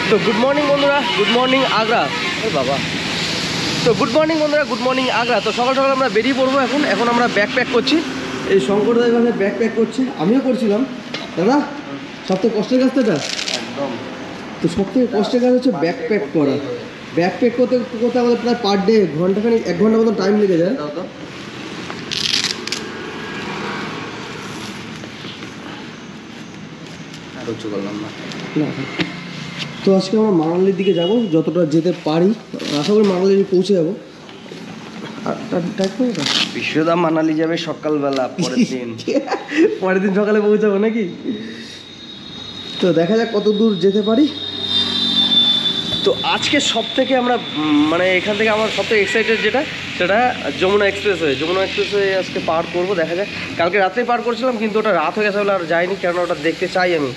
তো good morning বন্ধুরা, good morning Agra. বাবা, তো গুড মর্নিং বন্ধুরা, গুড মর্নিং আগ্রা। তো সকাল সকাল আমরা বেরিয়ে পড়বো। এখন আমরা ব্যাগ প্যাক করছি। এই শঙ্করদার কাছে ব্যাগ প্যাক করছি, আমিও করছিলাম। দাদা, সবথেকে কষ্টের কাজ তো এটা। একদম। তো সবথেকে কষ্টের কাজ হচ্ছে ব্যাগ প্যাক করা। ব্যাগ প্যাক করতে করতে আমাদের প্রায় পার ডে ঘন্টাখানিক 1 ঘন্টা মতো টাইম লেগে যায়। না, তো আজকে আমরা মানালির দিকে যাব, যতটা যেতে পারি। আশা করি মানালি পৌঁছে যাবো। বিশ্বদা মানালি যাবে সকালবেলা, পরের দিন সকালে পৌঁছাবো নাকি? তো দেখা যাক কত দূর যেতে পারি। তো আজকে সব থেকে আমরা মানে এখান থেকে আমার সবথেকে এক্সাইটেড যেটা, সেটা যমুনা এক্সপ্রেসওয়ে। যমুনা এক্সপ্রেসওয়ে আজকে পার করবো। দেখা যাক, কালকে রাত্রেই পার করছিলাম, কিন্তু ওটা রাত হয়ে গেছে বলে আর যাইনি, কেননা ওটা দেখতে চাই আমি।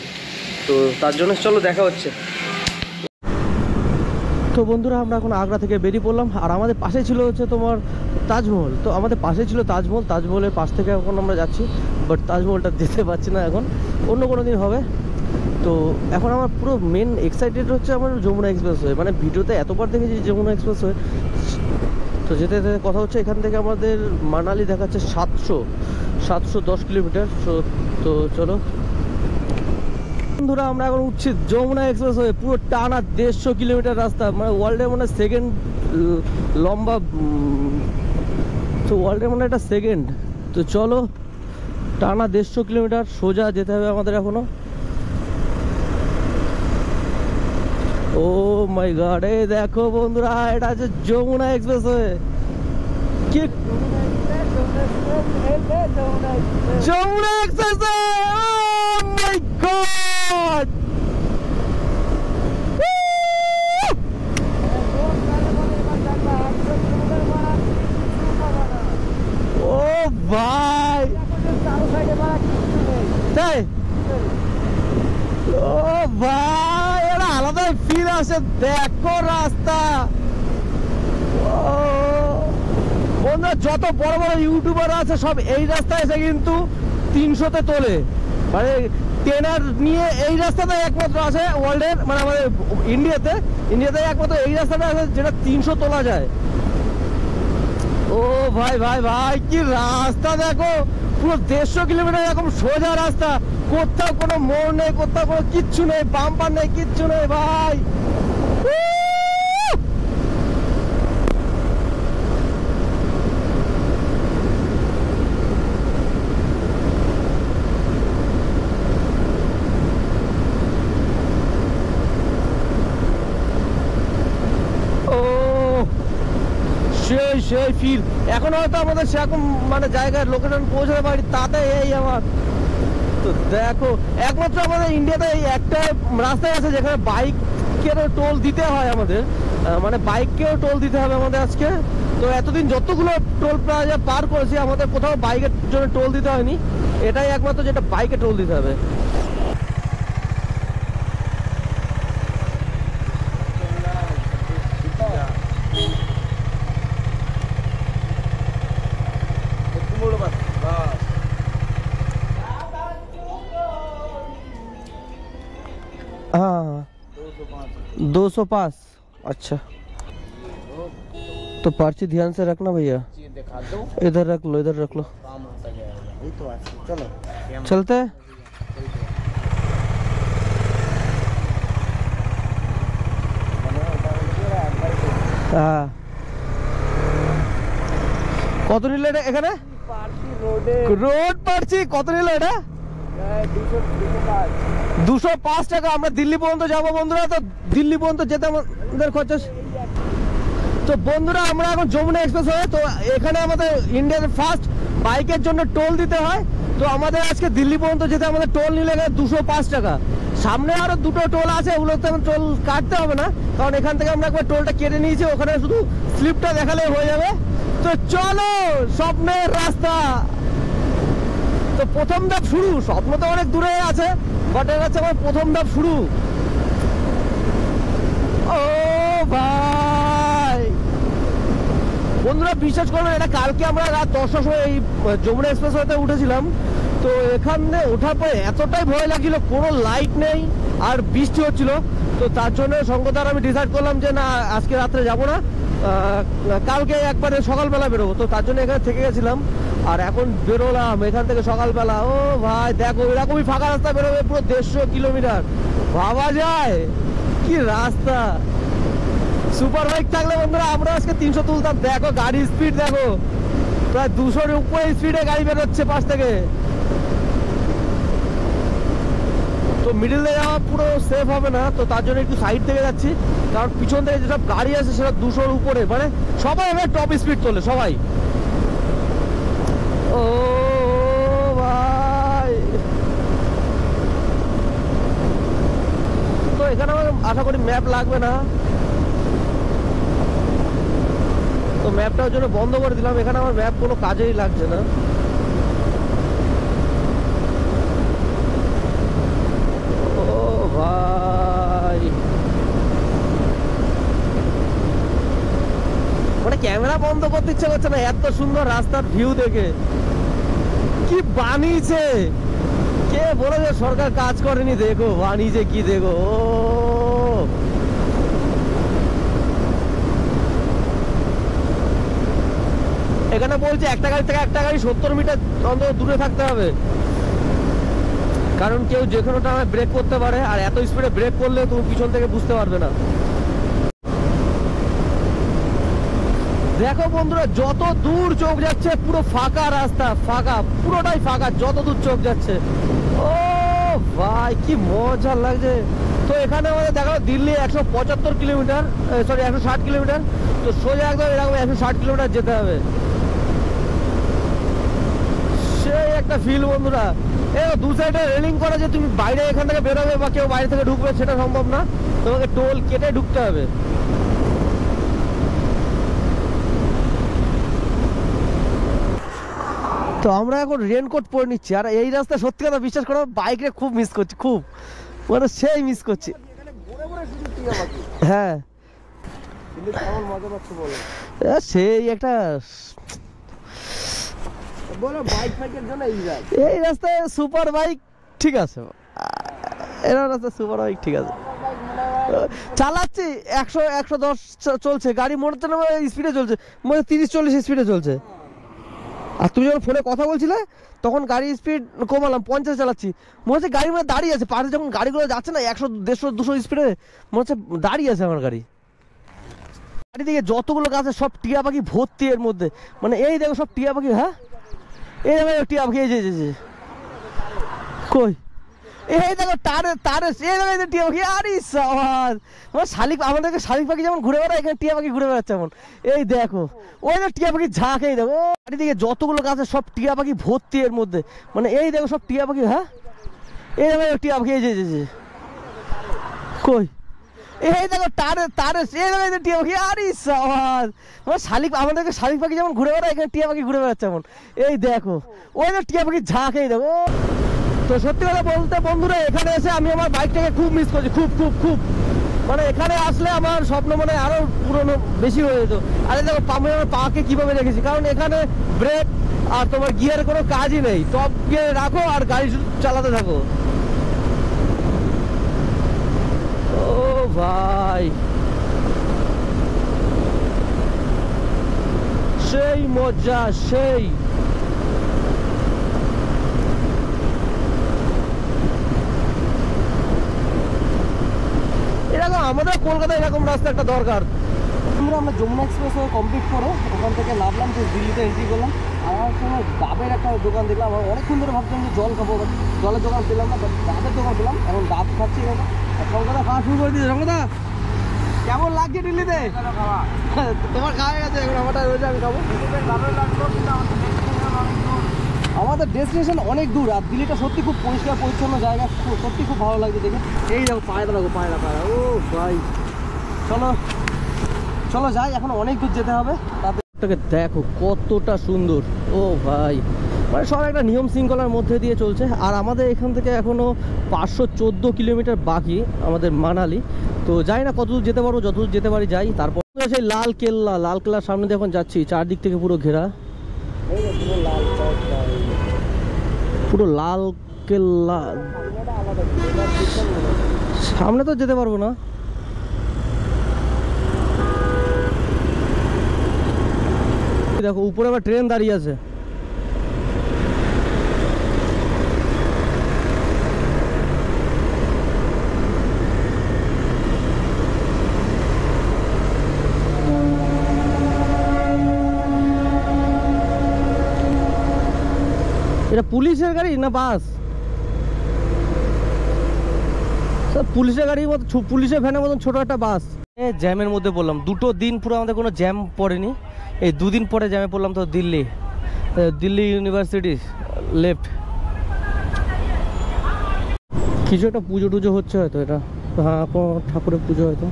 তো তার জন্য চলো দেখা হচ্ছে। তো বন্ধুরা, আমরা এখন আগ্রা থেকে বেরিয়ে পড়লাম। আর আমাদের পাশে ছিল হচ্ছে তোমার তাজমহল। তো আমাদের পাশে ছিল তাজমহল। তাজমহলের পাশ থেকে এখন আমরা যাচ্ছি, বাট তাজমহলটা যেতে পারছি না এখন, অন্য কোনো দিন হবে। তো এখন আমার পুরো মেন এক্সাইটেড হচ্ছে আমার যমুনা এক্সপ্রেসওয়ে। মানে ভিডিওতে এতবার দেখেছি যমুনা এক্সপ্রেসওয়ে। তো যেতে যেতে কথা হচ্ছে, এখান থেকে আমাদের মানালি দেখাচ্ছে 710 কিলোমিটার। তো চলো বন্ধুরা, আমরা এখন উঠছি যমুনা এক্সপ্রেসওয়ে। পুরো টানা 150 কিলোমিটার রাস্তা, মানে ওয়ার্ল্ডের মানে সেকেন্ড লম্বা, তো ওয়ার্ল্ডের মানে একটা সেকেন্ড। তো চলো, টানা 150 কিলোমিটার সোজা যেতে হবে আমাদের এখনো। ও মাই গড, এই দেখো বন্ধুরা, এটা হচ্ছে যমুনা এক্সপ্রেসওয়ে। কি যমুনা এক্সপ্রেসওয়ে! ও মাই গড! ও ভাই, তাই? ও ভাই, এটা আলাদাই ফিল আসে। দেখো রাস্তা। বন্ধুরা, যত বড় বড় ইউটিউবার আছে সব এই রাস্তায় এসে কিন্তু 300-তে তোলে। মানে ট্রেনার নিয়ে এই রাস্তাতে একমাত্র আছে ওয়ার্ল্ডের, মানে আমাদের ইন্ডিয়াতে একমাত্র এই রাস্তাটা আছে যেটা 300 তোলা যায়। ও ভাই ভাই ভাই, কি রাস্তা দেখো! পুরো 150 কিলোমিটার এরকম সোজা রাস্তা, কোথাও কোনো মোড় নেই, কোথাও কোনো কিচ্ছু নেই, বাম্পার নেই, কিচ্ছু নেই ভাই। সেই ফিল এখন হয়তো আমাদের সেরকম মানে জায়গায় লোকেশন পৌঁছাতে পারি, তাতে এই আমার। তো দেখো, একমাত্র আমাদের ইন্ডিয়াতে এই একটা রাস্তায় আছে যেখানে বাইকেরও টোল দিতে হয় আমাদের, মানে বাইককেও টোল দিতে হবে আমাদের আজকে। তো এতদিন যতগুলো টোল প্লাজা পার করেছি, আমাদের কোথাও বাইকের জন্য টোল দিতে হয়নি। এটাই একমাত্র যেটা বাইকে টোল দিতে হবে। हाँ, 205। अच्छा, तो पर्ची ध्यान से रखना भैया। इधर रख लो, इधर रख लो। चलो चलते हैं। हाँ, কত নিল এটা এখানে? রোড পার্চি কত নিল এটা? 205 টাকা। আমরা দিল্লি পর্যন্ত যাবো বন্ধুরা। তো দিল্লি পর্যন্ত যেতে আমাদের খরচা। তো বন্ধুরা, আমরা এখন যমুনা এক্সপ্রেস হয়ে, তো এখানে আমাদের ইন্ডিয়ার ফার্স্ট বাইকের জন্য টোল দিতে হয়। তো আমাদের আজকে দিল্লি পর্যন্ত যেতে আমাদের টোল নিলে 205 টাকা। সামনে আরো দুটো টোল আছে, ওগুলোতে আমার টোল কাটতে হবে না, কারণ এখান থেকে আমরা একবার টোলটা কেটে নিয়েছি। ওখানে শুধু স্লিপটা দেখালে হয়ে যাবে। তো চলো, স্বপ্নের রাস্তা। তো প্রথম ধাপ শুরু। স্বপ্ন তো অনেক দূরে আছে, বাট এটা হচ্ছে আমার প্রথম ধাপ শুরু। ও ভাই বন্ধুরা, বিশ্বাস করবেন, এটা কালকে আমরা রাত 10টার সময় এই যমুনা এক্সপ্রেসওয়েতে উঠেছিলাম। তো এখানে ওঠার পরে এতটাই ভয় লাগছিল, কোনো লাইট নেই, আর বৃষ্টি হচ্ছিল। তো তার জন্য সঙ্গতার আমি ডিসাইড করলাম যে না আজকে রাত্রে যাব না, কালকে একবারে সকালবেলা বেরোবো। তো তার জন্য এখানে থেকে গেছিলাম আর এখন বেরোলাম এখান থেকে সকালবেলা। ও ভাই দেখো এরকমই ফাঁকা রাস্তা বেরোবে পুরো 150 কিলোমিটার, ভাবা যায় কি রাস্তা। সুপার বাইক থাকলে বন্ধুরা আমরা আজকে 300 তুলতাম। দেখো গাড়ির স্পিড দেখো, প্রায় 200-এর উপরে স্পিডে গাড়ি বেরোচ্ছে পাশ থেকে। তো মিডিল দিয়ে যাওয়া পুরো সেফ হবে না, তো তার জন্য একটু সাইড থেকে যাচ্ছি, কারণ পিছন থেকে যেসব গাড়ি আছে সেটা 200-এর উপরে, মানে সবাই এবার টপ স্পিড তোলে সবাই। ও ভাই, তো এখানে আমার আশা করি ম্যাপ লাগবে না, তো ম্যাপটার জন্য বন্ধ করে দিলাম। এখানে আমার ম্যাপ কোনো কাজেই লাগছে না। ও ভাই, মানে ক্যামেরা বন্ধ করতে ইচ্ছা করছে না, এত সুন্দর রাস্তার ভিউ দেখে। কি বানিয়েছে, কে বলেছে সরকার কাজ করেনি, দেখো বানিয়েছে কি, দেখো এখানে বলছে একটা গাড়ি থেকে একটা গাড়ি 70 মিটার অন্তত দূরে থাকতে হবে, কারণ কেউ যে কোনো টাইমে ব্রেক করতে পারে, আর এত স্পিডে ব্রেক করলে তুমি পিছন থেকে বুঝতে পারবে না। দেখো বন্ধুরা যত দূর চোখ যাচ্ছে পুরো ফাঁকা রাস্তা, ফাঁকা পুরোটাই ফাঁকা যত দূর চোখ যাচ্ছে। ও ভাই কি মজা লাগছে। তো এখানে আমাদের দেখো দিল্লি 175 কিলোমিটার, সরি 160 কিলোমিটার, তো সোজা একদম এরকম 160 কিলোমিটার যেতে হবে। সেই একটা ফিল বন্ধুরা। দু সাইডে রেলিং করা, যে তুমি বাইরে এখান থেকে বেরোবে বা কেউ বাইরে থেকে ঢুকবে সেটা সম্ভব না, তোমাকে টোল কেটে ঢুকতে হবে। তো আমরা এখন রেনকোট পরে নিচ্ছি, আর এই রাস্তা সত্যি কথা বিশ্বাস করো বাইকে খুব মিস করছি, খুব মানে সেই মিস করছি। হ্যাঁ সেই একটা এই রাস্তায় সুপার বাইক ঠিক আছে, এরা রাস্তায় সুপার বাইক ঠিক আছে, চালাচ্ছি 100-110 চলছে গাড়ি, মনে হচ্ছে না স্পিডে চলছে, মনে 30-40 স্পিডে চলছে। আর তুমি যখন ফোনে কথা বলছিলে তখন গাড়ি স্পিড কমালাম, 50 চালাচ্ছি, মনে হচ্ছে গাড়ি মানে দাঁড়িয়ে আছে পাশে, যখন গাড়িগুলো যাচ্ছে না 100-150-200 স্পিডে, মনে হচ্ছে দাঁড়িয়ে আছে আমার গাড়ি। চারিদিকে যতগুলো গাছ আছে সব টিয়া পাখি ভর্তি এর মধ্যে, মানে এই দেখো সব টিয়া পাখি। হ্যাঁ এই দেখো টিয়া পাখি, এই যে কই এই দেখো তারে তারে এই দেখো টিয়া পাখি। আরে সাবাস, আমার শালিক, আমাদেরকে শালিক পাখি যেমন ঘুরে বেড়ায় এখানে টিয়া পাখি ঘুরে বেড়াচ্ছে এমন। এই দেখো ওই দেখো টিয়া পাখি ঝাঁক, এই দেখো চারিদিকে যতগুলো গাছ আছে সব টিয়া পাখি ভর্তি এর মধ্যে, মানে এই দেখো সব টিয়া পাখি। হ্যাঁ এই দেখো টিয়া পাখি, এই যে কই এই দেখো তারে তারে এই দেখো টিয়া পাখি। আরে সাবাস, আমার শালিক, আমাদেরকে শালিক পাখি যেমন ঘুরে বেড়ায় এখানে টিয়া পাখি ঘুরে বেড়াচ্ছে এমন। এই দেখো ওই দেখো টিয়া পাখি ঝাঁক, এই দেখো। তো সত্যি কথা বলতে বন্ধুরা এখানে এসে আমি আমার বাইকটাকে খুব মিস করছি, খুব খুব খুব, মানে এখানে আসলে আমার স্বপ্ন মানে আরো পুরনো বেশি হয়ে যেত। আরে দেখো আমি আমার পাকে কিভাবে রেখেছি, কারণ এখানে ব্রেক আর তোমার গিয়ার কোনো কাজই নেই, টপ গিয়ারে রাখো আর গাড়ি চালাতে থাকো। ও ভাই সেই মজা, সেই এরকম আমাদের কলকাতায় এরকম রাস্তা একটা দরকার। আমরা যমুনা এক্সপ্রেস কমপ্লিট করে ওখান থেকে নামলাম, যে দিল্লিতে এন্ট্রি করলাম। আমার সময় ডাবের একটা দোকান দেখলাম, আমার অনেকক্ষণ ধরে ভাবছিলাম যে জল খাবো, জলের দোকান পেলাম না, ডাবের দোকান পেলাম, এখন ডাব খাচ্ছি। কলকাতা খাওয়া শুরু করে দিয়েছে। সঙ্গদা কেমন লাগছে দিল্লিতে? তোমার খাওয়া হয়ে গেছে, এখন আমারটা রয়েছে, আমি খাবো। আমাদের ডেস্টিনেশন অনেক দূর, আর দিল্লিটা সত্যি খুব পরিষ্কার পরিচ্ছন্ন জায়গা, সত্যি খুব ভালো লাগছে দেখে। এই দেখো পায়রা দেখো, পায়রা। ও ভাই চলো চলো যাই, এখন অনেক দূর যেতে হবে। তাদেরটাকে দেখো কতটা সুন্দর। ও ভাই মানে সব একটা নিয়ম শৃঙ্খলার মধ্যে দিয়ে চলছে। আর আমাদের এখান থেকে এখনো 514 কিলোমিটার বাকি আমাদের মানালি। তো যাই না কতদূর যেতে পারবো, যতদূর যেতে পারি যাই। তারপর সেই লাল কেল্লার সামনে দিয়ে এখন যাচ্ছি, চারদিক থেকে পুরো ঘেরা, পুরো লাল কেল্লা। সামনে তো যেতে পারবো না। দেখো উপরে আবার ট্রেন দাঁড়িয়ে আছে। এটা পুলিশের গাড়ি না বাস? পুলিশের গাড়ির মতো, পুলিশের ভ্যানের মতন ছোট একটা বাস। জ্যামের মধ্যে পড়লাম, দুটো দিন পুরো আমাদের কোনো জ্যাম পড়েনি, এই দুদিন পরে জ্যামে পড়লাম। তো দিল্লি ইউনিভার্সিটি লেফট। কিছু একটা পুজো টুজো হচ্ছে হয়তো, এটা হ্যাঁ কোনো ঠাকুরের পুজো হয়তো।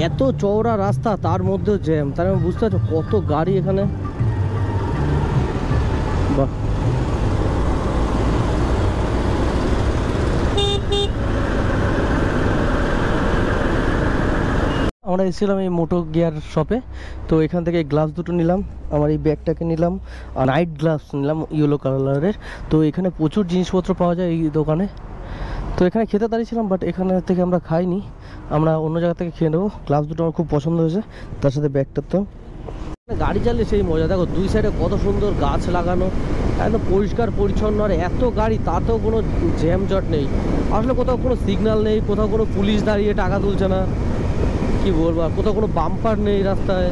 এত চওড়া রাস্তা, তার মধ্যেও জ্যাম, তার মানে বুঝতে পারছো কত গাড়ি এখানে। বাহ, আমরা এসেছিলাম এই মোটো গিয়ার শপে। তো এখান থেকে গ্লাভস দুটো নিলাম, আমার এই ব্যাগটাকে নিলাম, আর নাইট গ্লাভস নিলাম ইয়েলো কালারের। তো এখানে প্রচুর জিনিসপত্র পাওয়া যায় এই দোকানে। তো এখানে খেতে দাঁড়িয়েছিলাম, বাট এখানে থেকে আমরা খাইনি, আমরা অন্য জায়গা থেকে খেয়ে নেবো। গ্লাভস দুটো আমার খুব পছন্দ হয়েছে, তার সাথে ব্যাগটা। তো গাড়ি চালিয়ে সেই মজা, দেখো দুই সাইডে কত সুন্দর গাছ লাগানো, একদম পরিষ্কার পরিচ্ছন্ন, আর এত গাড়ি তাতেও কোনো জ্যাম জট নেই। আসলে কোথাও কোনো সিগন্যাল নেই, কোথাও কোনো পুলিশ দাঁড়িয়ে টাকা তুলছে না, কি বলবো, আর কোথাও কোনো বাম্পার নেই রাস্তায়,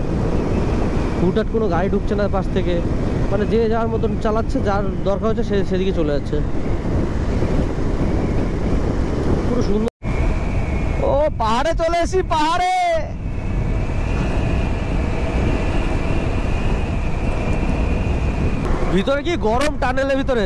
হুটহাট কোনো গাড়ি ঢুকছে না পাশ থেকে, মানে যে যার মতন চালাচ্ছে, যার দরকার হচ্ছে সে সেদিকে চলে যাচ্ছে। পুরো সুন্দর। ও পাহাড়ে চলে এসি, পাহাড়ে। ভিতরে কি গরম, টানেলের ভিতরে